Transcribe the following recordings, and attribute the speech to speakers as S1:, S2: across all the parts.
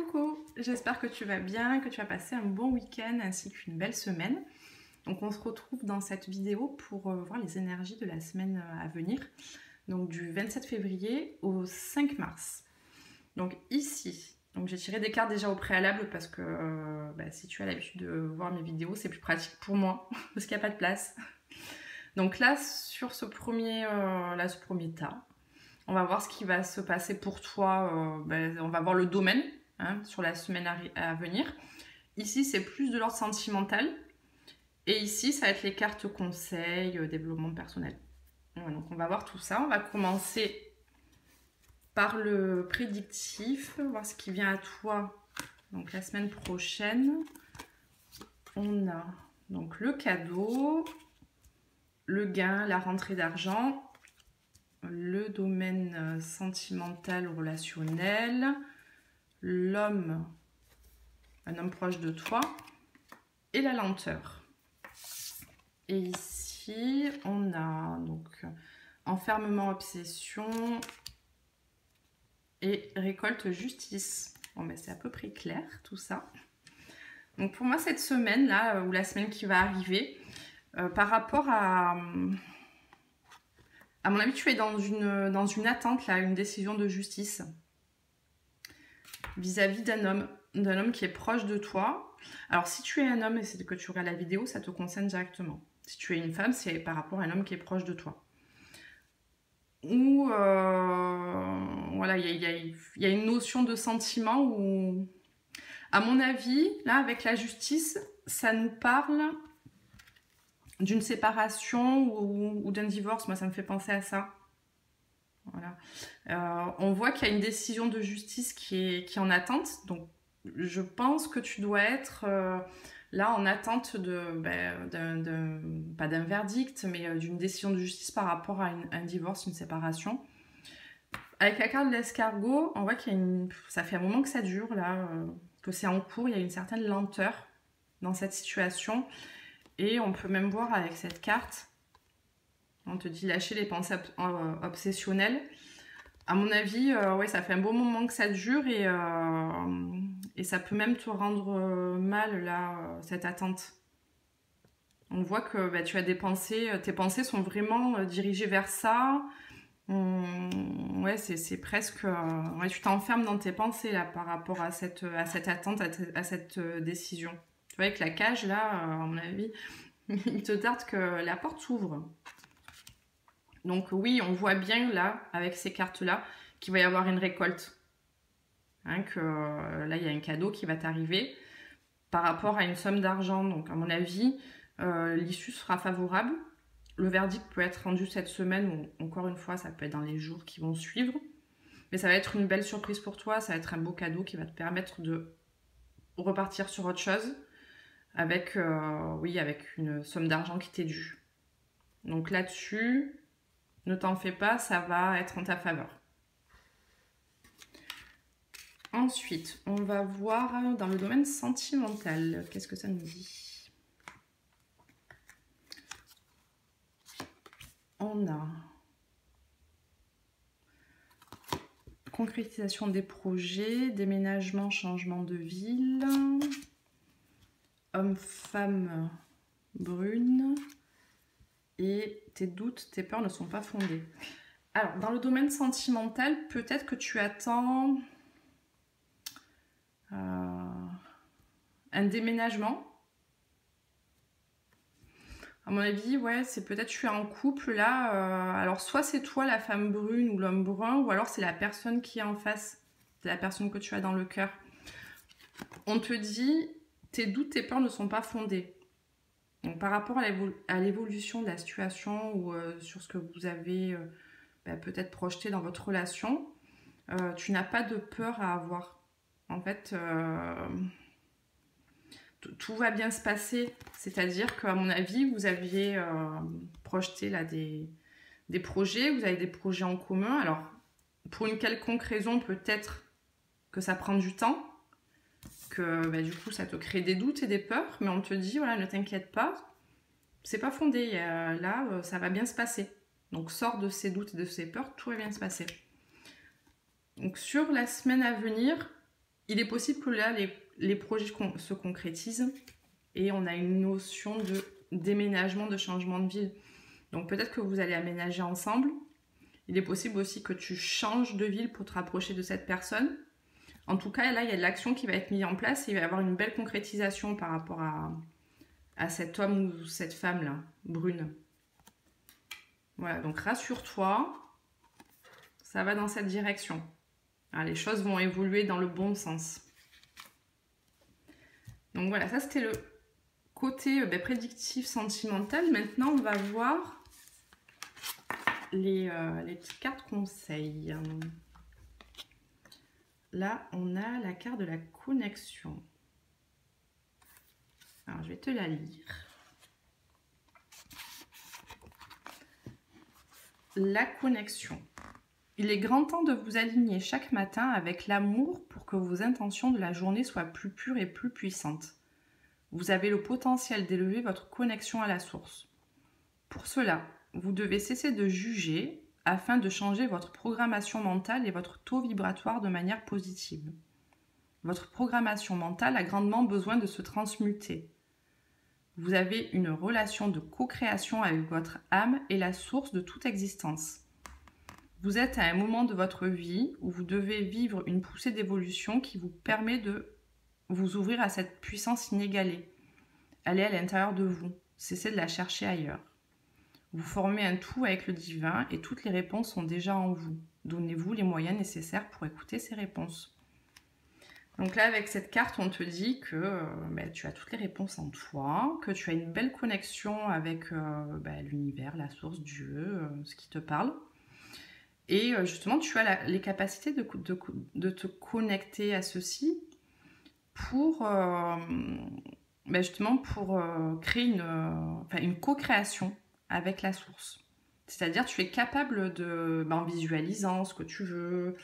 S1: Coucou, j'espère que tu vas bien, que tu as passé un bon week-end ainsi qu'une belle semaine. Donc on se retrouve dans cette vidéo pour voir les énergies de la semaine à venir, donc du 27 février au 5 mars. Donc ici, j'ai tiré des cartes déjà au préalable parce que si tu as l'habitude de voir mes vidéos, c'est plus pratique pour moi parce qu'il n'y a pas de place. Donc là, sur ce premier tas, on va voir ce qui va se passer pour toi. On va voir le domaine sur la semaine à venir. Ici, c'est plus de l'ordre sentimental. Et ici, ça va être les cartes conseils, développement personnel. Voilà, donc on va voir tout ça. On va commencer par le prédictif, voir ce qui vient à toi. Donc la semaine prochaine, on a donc le cadeau, le gain, la rentrée d'argent, le domaine sentimental ou relationnel, l'homme, un homme proche de toi, et la lenteur. Et ici, on a donc enfermement, obsession et récolte, justice. Bon, ben, c'est à peu près clair tout ça. Donc pour moi, cette semaine-là, ou la semaine qui va arriver, par rapport à mon avis, tu es dans une attente, là, une décision de justice vis-à-vis d'un homme qui est proche de toi. Alors, si tu es un homme et c'est que tu regardes la vidéo, ça te concerne directement. Si tu es une femme, c'est par rapport à un homme qui est proche de toi. Ou, voilà, il y a une notion de sentiment où, à mon avis, là, avec la justice, ça nous parle d'une séparation ou d'un divorce. Moi, ça me fait penser à ça. Voilà. On voit qu'il y a une décision de justice qui est en attente. Donc, je pense que tu dois être là en attente pas d'un verdict, mais d'une décision de justice par rapport à un divorce, une séparation. Avec la carte de l'escargot, on voit ça fait un moment que ça dure, là, que c'est en cours. Il y a une certaine lenteur dans cette situation. Et on peut même voir avec cette carte, on te dit lâcher les pensées obsessionnelles. À mon avis, ouais, ça fait un bon moment que ça dure et ça peut même te rendre mal, là, cette attente. On voit que tu as des pensées, tes pensées sont vraiment dirigées vers ça. Ouais, c'est presque... ouais, tu t'enfermes dans tes pensées, là, par rapport à cette attente, à cette décision. Tu vois, avec la cage, là, à mon avis, il te tarde que la porte s'ouvre. Donc oui, on voit bien là, avec ces cartes-là, qu'il va y avoir une récolte. Là, il y a un cadeau qui va t'arriver par rapport à une somme d'argent. Donc à mon avis, l'issue sera favorable. Le verdict peut être rendu cette semaine, ou encore une fois, ça peut être dans les jours qui vont suivre. Mais ça va être une belle surprise pour toi, ça va être un beau cadeau qui va te permettre de repartir sur autre chose avec, avec une somme d'argent qui t'est due. Donc là-dessus... ne t'en fais pas, ça va être en ta faveur. Ensuite, on va voir dans le domaine sentimental. Qu'est-ce que ça nous dit? On a concrétisation des projets, déménagement, changement de ville, homme-femme brune, et tes doutes, tes peurs ne sont pas fondés. Alors, dans le domaine sentimental, peut-être que tu attends un déménagement. À mon avis, ouais, c'est peut-être tu es en couple là. Alors, soit c'est toi la femme brune ou l'homme brun, ou alors c'est la personne qui est en face, c'est la personne que tu as dans le cœur. On te dit, tes doutes, tes peurs ne sont pas fondés. Donc, par rapport à l'évolution de la situation ou sur ce que vous avez peut-être projeté dans votre relation, tu n'as pas de peur à avoir. En fait, tout va bien se passer. C'est-à-dire qu'à mon avis, vous aviez projeté là, des projets, vous avez des projets en commun. Alors, pour une quelconque raison, peut-être que ça prend du temps, que du coup, ça te crée des doutes et des peurs, mais on te dit, voilà, ne t'inquiète pas, c'est pas fondé. Là, ça va bien se passer. Donc, sors de ces doutes et de ces peurs, tout va bien se passer. Donc, sur la semaine à venir, il est possible que là, les projets se concrétisent et on a une notion de déménagement, de changement de ville. Donc peut-être que vous allez aménager ensemble. Il est possible aussi que tu changes de ville pour te rapprocher de cette personne. En tout cas, là, il y a de l'action qui va être mise en place et il va y avoir une belle concrétisation par rapport à cet homme ou cette femme-là, brune. Voilà, donc rassure-toi, ça va dans cette direction. Alors, les choses vont évoluer dans le bon sens. Donc voilà, ça c'était le côté prédictif sentimental. Maintenant, on va voir les petites cartes conseils. Là, on a la carte de la connexion. Alors, je vais te la lire. La connexion. Il est grand temps de vous aligner chaque matin avec l'amour pour que vos intentions de la journée soient plus pures et plus puissantes. Vous avez le potentiel d'élever votre connexion à la source. Pour cela, vous devez cesser de juger afin de changer votre programmation mentale et votre taux vibratoire de manière positive. Votre programmation mentale a grandement besoin de se transmuter. Vous avez une relation de co-création avec votre âme et la source de toute existence. Vous êtes à un moment de votre vie où vous devez vivre une poussée d'évolution qui vous permet de vous ouvrir à cette puissance inégalée. Elle est à l'intérieur de vous. Cessez de la chercher ailleurs. Vous formez un tout avec le divin et toutes les réponses sont déjà en vous. Donnez-vous les moyens nécessaires pour écouter ces réponses. Donc là, avec cette carte, on te dit que tu as toutes les réponses en toi, que tu as une belle connexion avec l'univers, la source, Dieu, ce qui te parle. Et justement, tu as les capacités de te connecter à ceci pour créer une co-création avec la source. C'est-à-dire, tu es capable en visualisant ce que tu veux,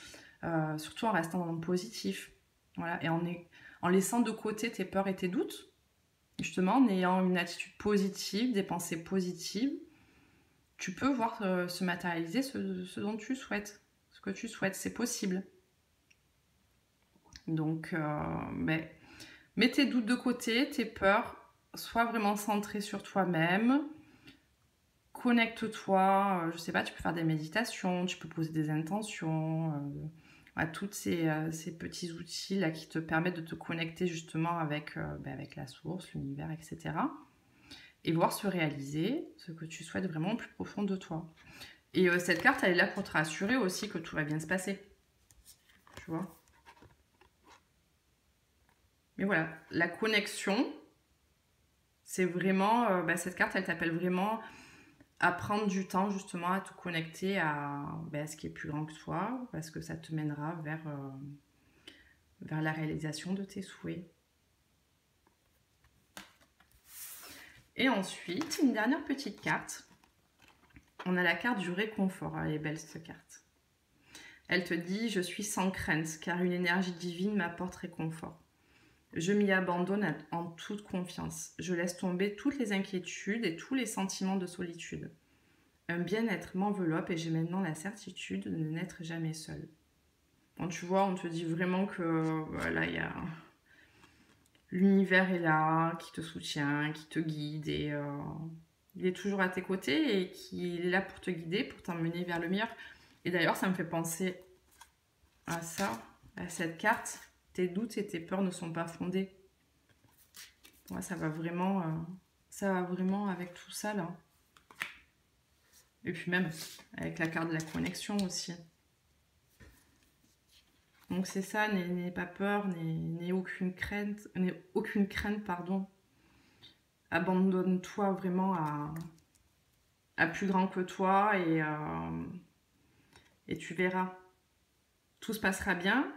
S1: surtout en restant dans le positif. Voilà. Et en laissant de côté tes peurs et tes doutes, justement, en ayant une attitude positive, des pensées positives, tu peux voir se matérialiser ce dont tu souhaites, ce que tu souhaites, c'est possible. Donc, mets tes doutes de côté, tes peurs, sois vraiment centré sur toi-même, connecte-toi, je sais pas, tu peux faire des méditations, tu peux poser des intentions, tous ces petits outils là qui te permettent de te connecter justement avec la source, l'univers, etc. Et voir se réaliser ce que tu souhaites vraiment au plus profond de toi. Et cette carte, elle est là pour te rassurer aussi que tout va bien se passer. Tu vois ? Mais voilà, la connexion, c'est vraiment... cette carte, elle t'appelle vraiment à prendre du temps justement à te connecter à ce qui est plus grand que toi, parce que ça te mènera vers la réalisation de tes souhaits. Et ensuite, une dernière petite carte. On a la carte du réconfort. Elle est belle cette carte. Elle te dit « Je suis sans crainte, car une énergie divine m'apporte réconfort. Je m'y abandonne en toute confiance. Je laisse tomber toutes les inquiétudes et tous les sentiments de solitude. Un bien-être m'enveloppe et j'ai maintenant la certitude de n'être jamais seule. » Bon, tu vois, on te dit vraiment que voilà, il y a... L'univers est là, qui te soutient, qui te guide et il est toujours à tes côtés et qui est là pour te guider, pour t'emmener vers le meilleur. Et d'ailleurs, ça me fait penser à ça, à cette carte. Tes doutes et tes peurs ne sont pas fondés. Ouais, ça va vraiment avec tout ça là. Et puis même avec la carte de la connexion aussi. Donc c'est ça, n'aie pas peur, n'aie aucune crainte, pardon. Abandonne-toi vraiment à plus grand que toi et tu verras. Tout se passera bien.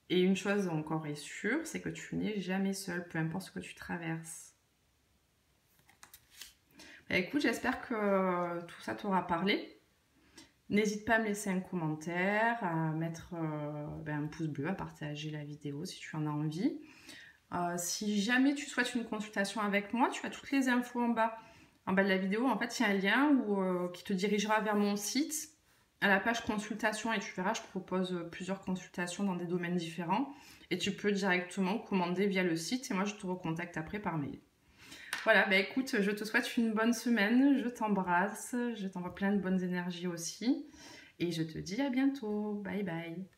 S1: Et une chose encore est sûre, c'est que tu n'es jamais seul, peu importe ce que tu traverses. Écoute, j'espère que tout ça t'aura parlé. N'hésite pas à me laisser un commentaire, à mettre un pouce bleu, à partager la vidéo si tu en as envie. Si jamais tu souhaites une consultation avec moi, tu as toutes les infos en bas de la vidéo. En fait, il y a un lien qui te dirigera vers mon site. à la page consultation et tu verras, je propose plusieurs consultations dans des domaines différents. Et tu peux directement commander via le site et moi je te recontacte après par mail. Voilà, bah écoute, je te souhaite une bonne semaine, je t'embrasse, je t'envoie plein de bonnes énergies aussi. Et je te dis à bientôt. Bye bye.